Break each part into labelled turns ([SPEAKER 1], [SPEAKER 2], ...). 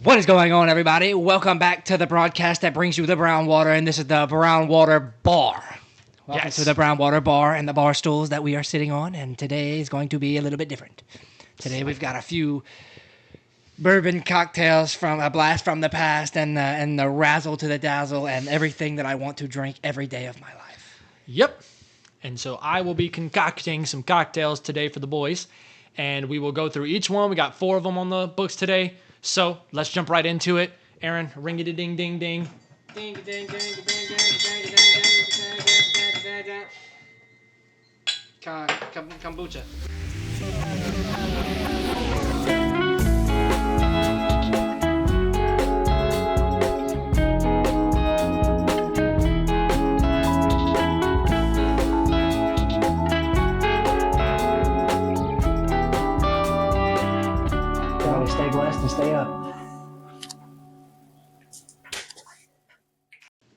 [SPEAKER 1] What is going on, everybody? Welcome back to the broadcast that brings you the brown water, and this is the brown water bar. Welcome to the brown water bar and the bar stools that we are sitting on, and today is going to be a little bit different. Today we've got a few bourbon cocktails from a blast from the past, and the razzle to the dazzle, and everything that I want to drink every day of my life.
[SPEAKER 2] Yep. And so I will be concocting some cocktails today for the boys, and we will go through each one. We got 4 of them on the books today. So let's jump right into it. Aaron, ring-a-ding-ding-ding.
[SPEAKER 1] Kombucha. Everybody stay blessed and stay up.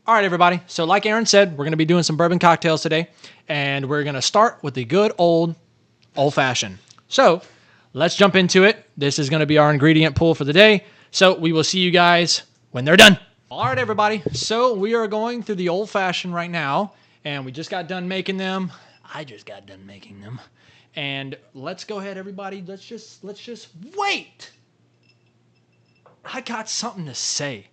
[SPEAKER 2] All right, everybody. So like Aaron said, we're going to be doing some bourbon cocktails today, and we're going to start with the good old-fashioned. So let's jump into it. This is going to be our ingredient pool for the day. So we will see you guys when they're done. All right, everybody. So we are going through the old-fashioned right now, and we just got done making them. I just got done making them. And let's go ahead, everybody. Let's just wait. I got something to say.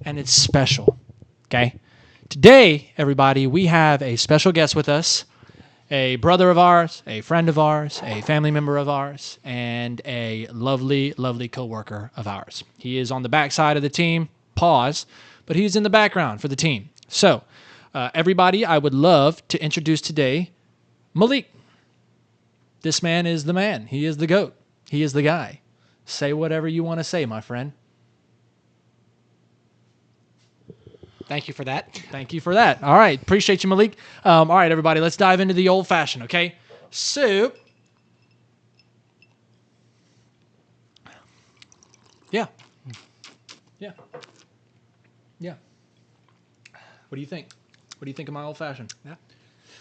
[SPEAKER 2] And it's special, okay? Today, everybody, we have a special guest with us, a brother of ours, a friend of ours, a family member of ours, and a lovely, lovely coworker of ours. He is on the backside of the team, but he's in the background for the team. So, everybody, I would love to introduce today Malik. This man is the man. He is the GOAT. He is the guy. Say whatever you want to say, my friend.
[SPEAKER 1] Thank you for that.
[SPEAKER 2] Thank you for that. All right. Appreciate you, Malik. All right, everybody. Let's dive into the old-fashioned, okay? So, yeah. What do you think? What do you think of my old-fashioned?
[SPEAKER 1] Yeah.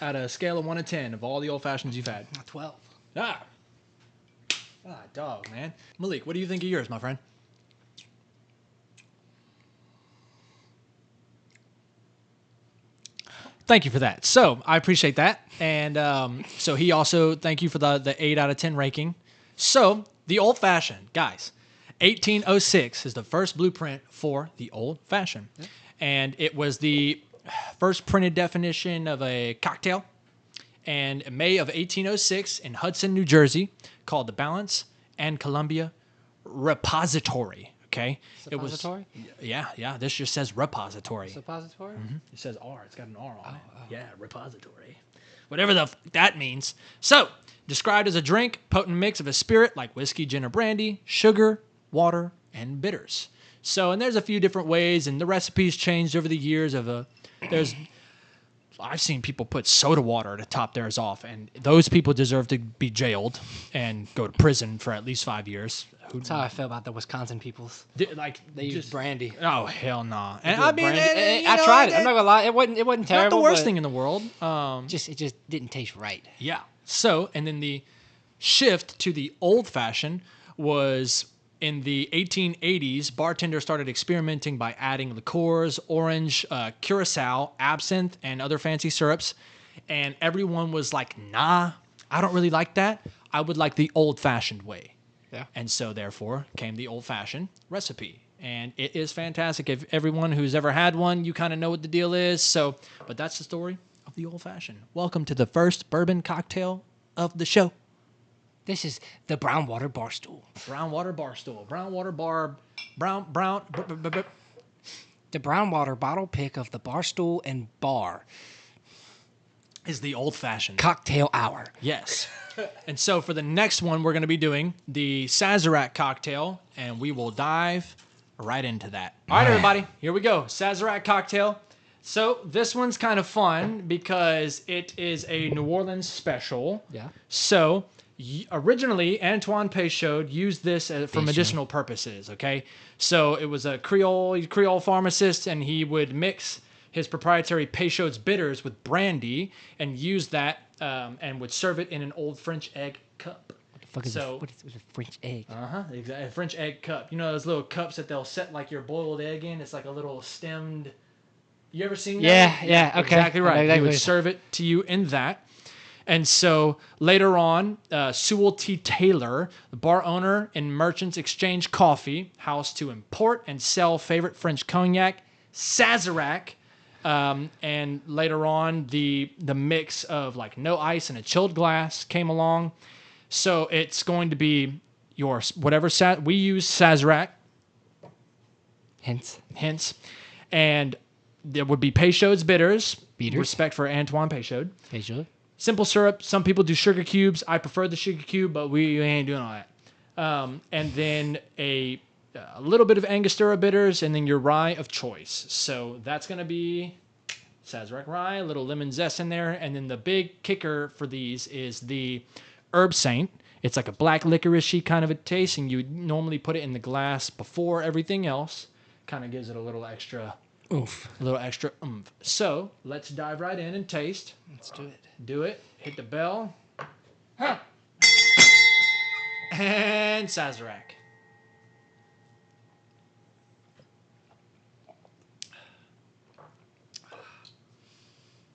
[SPEAKER 2] At a scale of 1 to 10 of all the old-fashions you've had.
[SPEAKER 1] 12.
[SPEAKER 2] Dog, man. Malik, what do you think of yours, my friend? Thank you for that. So I appreciate that. And so he also, thank you for the 8 out of 10 ranking. So the old fashioned, guys, 1806 is the first blueprint for the old fashioned. Yeah. And it was the first printed definition of a cocktail. And in May of 1806 in Hudson, New Jersey, called the Balance and Columbia Repository. Okay.
[SPEAKER 1] Suppository?
[SPEAKER 2] Yeah. This just says repository.
[SPEAKER 1] Suppository?
[SPEAKER 2] Mm-hmm. It says R. It's got an R on it. Yeah, repository. Whatever that means. So, described as a drink, potent mix of a spirit like whiskey, gin, or brandy, sugar, water, and bitters. So, and there's a few different ways, and the recipes changed over the years. I've seen people put soda water to top theirs off, and those people deserve to be jailed and go to prison for at least 5 years.
[SPEAKER 1] That's how I feel about the Wisconsin peoples. They use brandy.
[SPEAKER 2] Oh, hell no. Nah. And
[SPEAKER 1] I mean, I tried it. I'm not gonna lie, it wasn't terrible.
[SPEAKER 2] Not the worst thing in the world.
[SPEAKER 1] It just didn't taste right.
[SPEAKER 2] Yeah. So, and then the shift to the old fashioned was in the 1880s. Bartenders started experimenting by adding liqueurs, orange, curacao, absinthe, and other fancy syrups. And everyone was like, nah, I don't really like that. I would like the old fashioned way. Yeah. And so, therefore, came the old-fashioned recipe. And it is fantastic. If everyone who's ever had one, you kind of know what the deal is. So, but that's the story of the old-fashioned. Welcome to the first bourbon cocktail of the show.
[SPEAKER 1] This is the brown water bar stool.
[SPEAKER 2] Brown water bar stool. Brown water bar.
[SPEAKER 1] The brown water bottle pick of the bar stool and bar
[SPEAKER 2] is the old-fashioned
[SPEAKER 1] cocktail hour.
[SPEAKER 2] Yes. And so for the next one, we're going to be doing the Sazerac cocktail, and we will dive right into that. All right, everybody, here we go. Sazerac cocktail. So this one's kind of fun because it is a New Orleans special.
[SPEAKER 1] Yeah.
[SPEAKER 2] So originally, Antoine Peychaud used this for medicinal purposes, okay? So it was a Creole pharmacist, and he would mix his proprietary Peychaud's bitters with brandy and use that and would serve it in an old French egg cup.
[SPEAKER 1] Fuck is
[SPEAKER 2] So-
[SPEAKER 1] what is a French egg?
[SPEAKER 2] Exactly. A French egg cup. You know those little cups that they'll set like your boiled egg in? It's like a little stemmed. You ever seen that?
[SPEAKER 1] Yeah, okay.
[SPEAKER 2] Exactly
[SPEAKER 1] I know
[SPEAKER 2] right.
[SPEAKER 1] exactly
[SPEAKER 2] He would
[SPEAKER 1] what you're
[SPEAKER 2] serve it to you in that. And so later on, Sewell T. Taylor, the bar owner in Merchants Exchange Coffee House, to import and sell favorite French cognac, Sazerac. And later on, the mix of like no ice and a chilled glass came along. So it's going to be your whatever we use Sazerac,
[SPEAKER 1] Hence.
[SPEAKER 2] and there would be Peychaud's bitters.
[SPEAKER 1] Bitters.
[SPEAKER 2] Respect for Antoine Peychaud.
[SPEAKER 1] Facial.
[SPEAKER 2] Simple syrup. Some people do sugar cubes. I prefer the sugar cube, but we ain't doing all that. And then a little bit of Angostura bitters, and then your rye of choice. So that's going to be Sazerac rye, a little lemon zest in there. And then the big kicker for these is the Herb Saint. It's like a black licorice-y kind of a taste, and you would normally put it in the glass before everything else. Kind of gives it a little extra
[SPEAKER 1] Oof.
[SPEAKER 2] oomph. So let's dive right in and taste.
[SPEAKER 1] Let's do it.
[SPEAKER 2] Do it. Hit the bell. Huh. And Sazerac.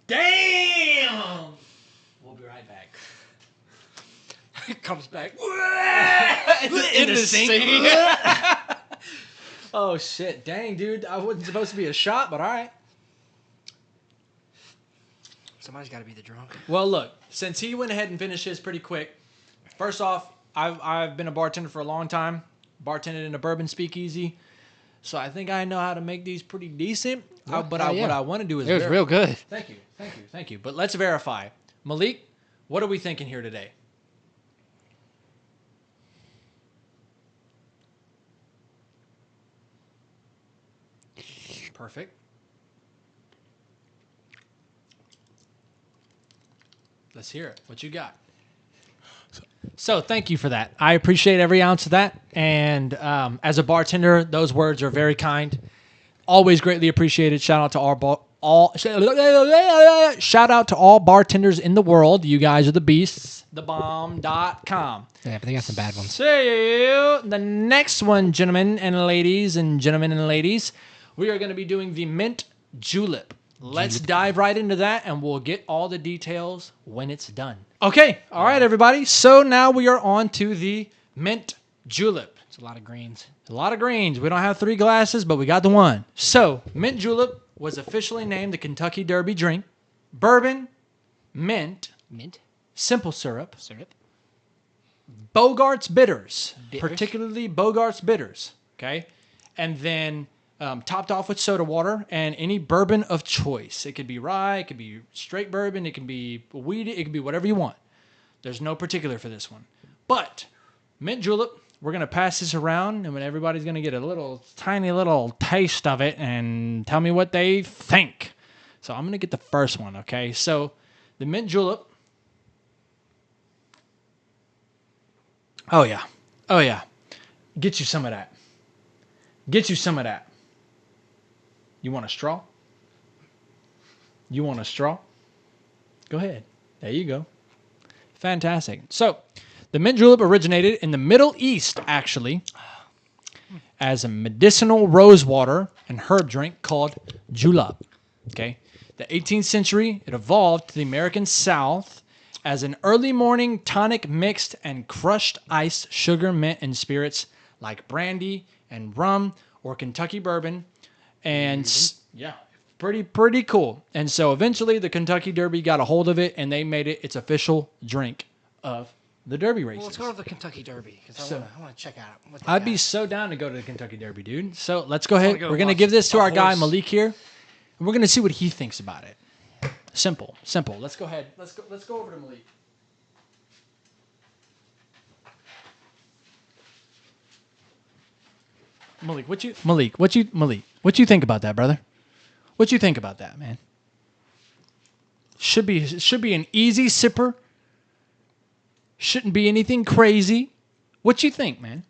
[SPEAKER 2] Damn! We'll be right back.
[SPEAKER 1] Comes back.
[SPEAKER 2] In the sink. Oh shit! Dang, dude! I wasn't supposed to be a shot, but all right.
[SPEAKER 1] Somebody's got to be the drunk.
[SPEAKER 2] Well, look, since he went ahead and finished his pretty quick, first off, I've been a bartender for a long time, bartended in a bourbon speakeasy, so I think I know how to make these pretty decent. But what I want to do is
[SPEAKER 1] It was real good.
[SPEAKER 2] Thank you. But let's verify. Malik, what are we thinking here today? Perfect. Let's hear it. What you got? So thank you for that. I appreciate every ounce of that. And as a bartender, those words are very kind. Always greatly appreciated. Shout out to shout out to all bartenders in the world. You guys are the beasts. Thebomb.com.
[SPEAKER 1] Yeah, but they got some bad ones.
[SPEAKER 2] So the next one, gentlemen and ladies, we are going to be doing the mint julep. Let's dive right into that, and we'll get all the details when it's done. Okay, all right, everybody. So now we are on to the mint julep.
[SPEAKER 1] It's a lot of greens.
[SPEAKER 2] A lot of greens. We don't have 3 glasses, but we got the one. So mint julep was officially named the Kentucky Derby drink. Bourbon, mint, simple syrup, Bogart's bitters, particularly Bogart's bitters. Okay, and then topped off with soda water and any bourbon of choice. It could be rye, it could be straight bourbon, it can be wheated, it could be whatever you want. There's no particular for this one. But mint julep, we're going to pass this around, and everybody's going to get a little tiny little taste of it and tell me what they think. So I'm going to get the first one, okay? So the mint julep. Oh, yeah. Get you some of that. You want a straw? Go ahead. There you go. Fantastic. So, the mint julep originated in the Middle East, actually, as a medicinal rose water and herb drink called julep. Okay? The 18th century, it evolved to the American South as an early morning tonic mixed and crushed ice, sugar, mint, and spirits like brandy and rum or Kentucky bourbon. And yeah, pretty cool. And so eventually the Kentucky Derby got a hold of it, and they made it its official drink of the Derby races.
[SPEAKER 1] Well, let's go to the Kentucky Derby because I want to check out. What
[SPEAKER 2] I'd be so down to go to the Kentucky Derby, dude. So let's go ahead.
[SPEAKER 1] go
[SPEAKER 2] We're going to
[SPEAKER 1] watch
[SPEAKER 2] give this to
[SPEAKER 1] a
[SPEAKER 2] our guy
[SPEAKER 1] horse.
[SPEAKER 2] Malik here, and we're going to see what he thinks about it. Simple. Let's go ahead. Let's go over to Malik. Malik, what you think about that, brother? What you think about that, man? Should be an easy sipper. Shouldn't be anything crazy. What you think, man?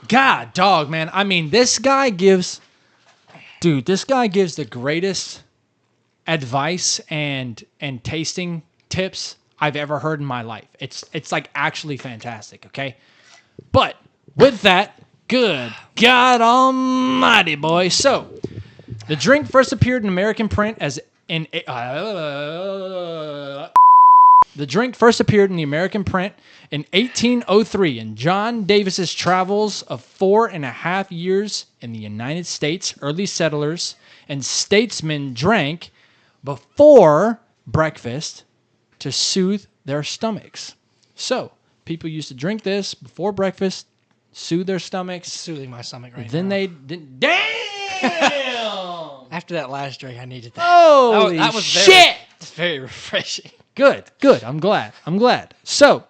[SPEAKER 2] God, dog, man. I mean, this guy gives the greatest advice and tasting tips I've ever heard in my life. It's like actually fantastic, okay? But with that, good God almighty, boy. So, the drink first appeared in American print as in the drink first appeared in the American print in 1803 in John Davis's travels of 4.5 years in the United States. Early settlers and statesmen drank before breakfast to soothe their stomachs. So, people used to drink this before breakfast, soothe their stomachs.
[SPEAKER 1] Soothing my stomach right
[SPEAKER 2] Then
[SPEAKER 1] now.
[SPEAKER 2] they didn't. Damn!
[SPEAKER 1] After that last drink, I needed that.
[SPEAKER 2] Holy
[SPEAKER 1] that was
[SPEAKER 2] shit!
[SPEAKER 1] very refreshing.
[SPEAKER 2] Good. I'm glad. So,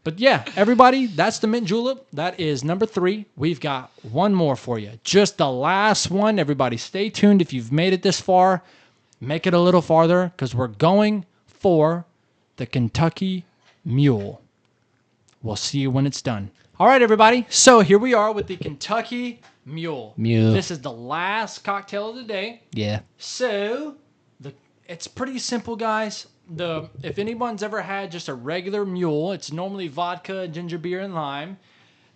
[SPEAKER 2] but yeah, everybody, that's the mint julep. That is number 3. We've got one more for you. Just the last one. Everybody, stay tuned. If you've made it this far, make it a little farther because we're going for the Kentucky Mule. We'll see you when it's done. All right, everybody. So here we are with the Kentucky Mule. This is the last cocktail of the day.
[SPEAKER 1] Yeah.
[SPEAKER 2] So it's pretty simple, guys. If anyone's ever had just a regular mule, it's normally vodka, ginger beer, and lime.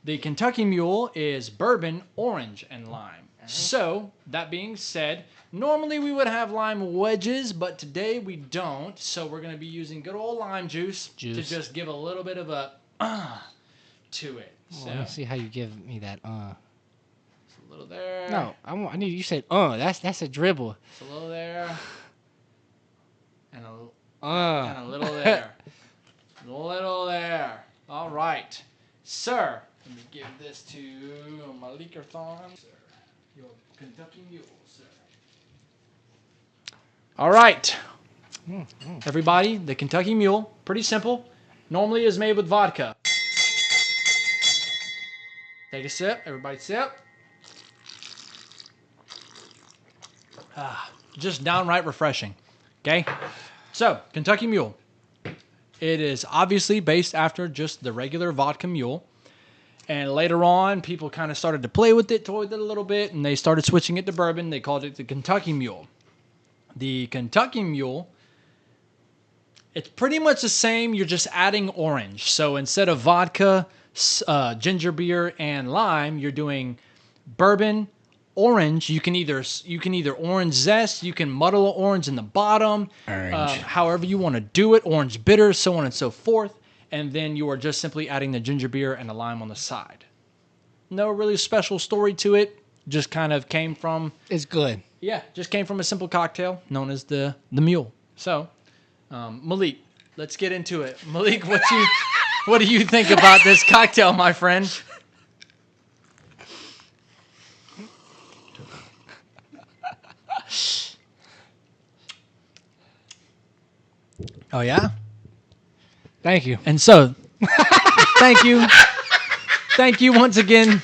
[SPEAKER 2] The Kentucky Mule is bourbon, orange, and lime. So, that being said, normally we would have lime wedges, but today we don't. So we're going to be using good old lime juice to just give a little bit of a to it. So,
[SPEAKER 1] Let me see how you give me that.
[SPEAKER 2] a little there.
[SPEAKER 1] No, I need you said That's a dribble.
[SPEAKER 2] It's a little there. And a little there. A little there. All right. Sir, let me give this to Malik Erthon. Sir, your Kentucky Mule, sir. All right. Everybody, the Kentucky Mule, pretty simple. Normally is made with vodka. Take a sip. Everybody sip. Just downright refreshing. Okay? So, Kentucky Mule. It is obviously based after just the regular vodka mule. And later on, people kind of started to play with it, toyed with it a little bit, and they started switching it to bourbon. They called it the Kentucky Mule. The Kentucky Mule, it's pretty much the same. You're just adding orange. So instead of vodka, ginger beer, and lime, you're doing bourbon, orange. You can either orange zest, you can muddle orange in the bottom, however you want to do it, orange bitter, so on and so forth, and then you are just simply adding the ginger beer and the lime on the side. No really special story to it, just kind of came from...
[SPEAKER 1] It's good.
[SPEAKER 2] Yeah, just came from a simple cocktail known as the Mule. So, Malik, let's get into it. Malik, what do you think about this cocktail, my friend? Oh, yeah?
[SPEAKER 1] Thank you.
[SPEAKER 2] And so, thank you. Thank you once again.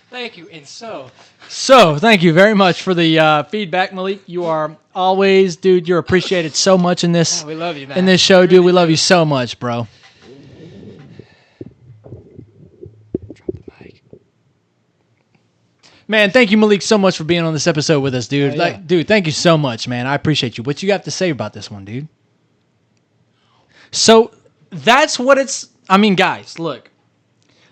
[SPEAKER 1] Thank you. And so
[SPEAKER 2] Thank you very much for the feedback, Malik. You are always, dude, you're appreciated so much in this.
[SPEAKER 1] we love you, man.
[SPEAKER 2] In this show, dude. We love you so much, bro.
[SPEAKER 1] Drop the mic.
[SPEAKER 2] Man, thank you, Malik, so much for being on this episode with us, dude.
[SPEAKER 1] Yeah.
[SPEAKER 2] Dude, thank you so much, man. I appreciate you. What you have to say about this one, dude? So, that's what it's... I mean, guys, look.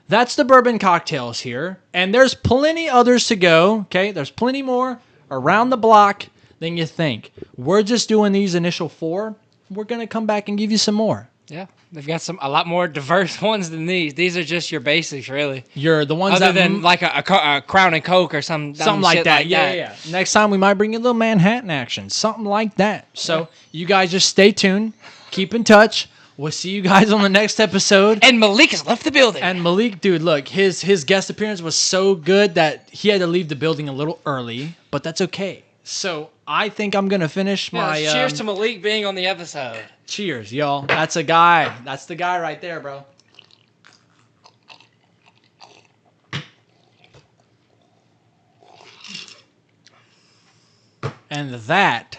[SPEAKER 2] That's the bourbon cocktails here. And there's plenty others to go, okay? There's plenty more around the block than you think. We're just doing these initial 4. We're going to come back and give you some more.
[SPEAKER 1] Yeah, they've got a lot more diverse ones than these. These are just your basics, really.
[SPEAKER 2] You're the ones
[SPEAKER 1] Other
[SPEAKER 2] that...
[SPEAKER 1] than like a Crown and Coke or something
[SPEAKER 2] like that. Yeah. Next time we might bring you a little Manhattan action. Something like that. So you guys just stay tuned. Keep in touch. We'll see you guys on the next episode.
[SPEAKER 1] And Malik has left the building.
[SPEAKER 2] And Malik, dude, look, his guest appearance was so good that he had to leave the building a little early, but that's okay. So I think I'm going to finish my...
[SPEAKER 1] cheers to Malik being on the episode.
[SPEAKER 2] Cheers, y'all. That's a guy. That's the guy right there, bro. And that,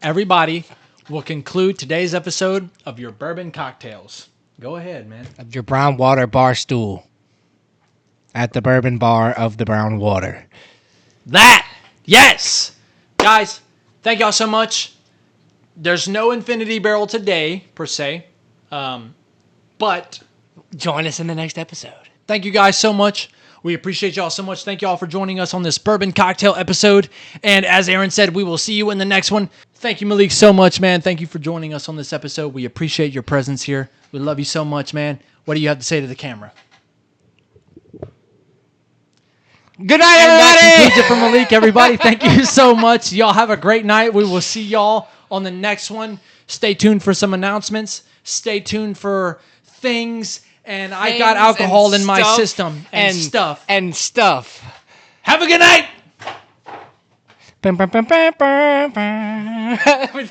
[SPEAKER 2] everybody, will conclude today's episode of your bourbon cocktails. Go ahead, man.
[SPEAKER 1] Of your brown water bar stool. At the bourbon bar of the brown water.
[SPEAKER 2] That! Yes! Guys, thank y'all so much. There's no infinity barrel today, per se. But
[SPEAKER 1] join us in the next episode.
[SPEAKER 2] Thank you guys so much. We appreciate y'all so much. Thank y'all for joining us on this bourbon cocktail episode. And as Aaron said, we will see you in the next one. Thank you, Malik, so much, man. Thank you for joining us on this episode. We appreciate your presence here. We love you so much, man. What do you have to say to the camera?
[SPEAKER 1] Good night,
[SPEAKER 2] And
[SPEAKER 1] everybody.
[SPEAKER 2] that concludes it for Malik, everybody. Thank you so much. Y'all have a great night. We will see y'all on the next one. Stay tuned for some announcements. Stay tuned for things. And I got alcohol in my system and stuff.
[SPEAKER 1] And stuff.
[SPEAKER 2] Have a good night.
[SPEAKER 1] Bum, bum, bum, bum, bum, bum.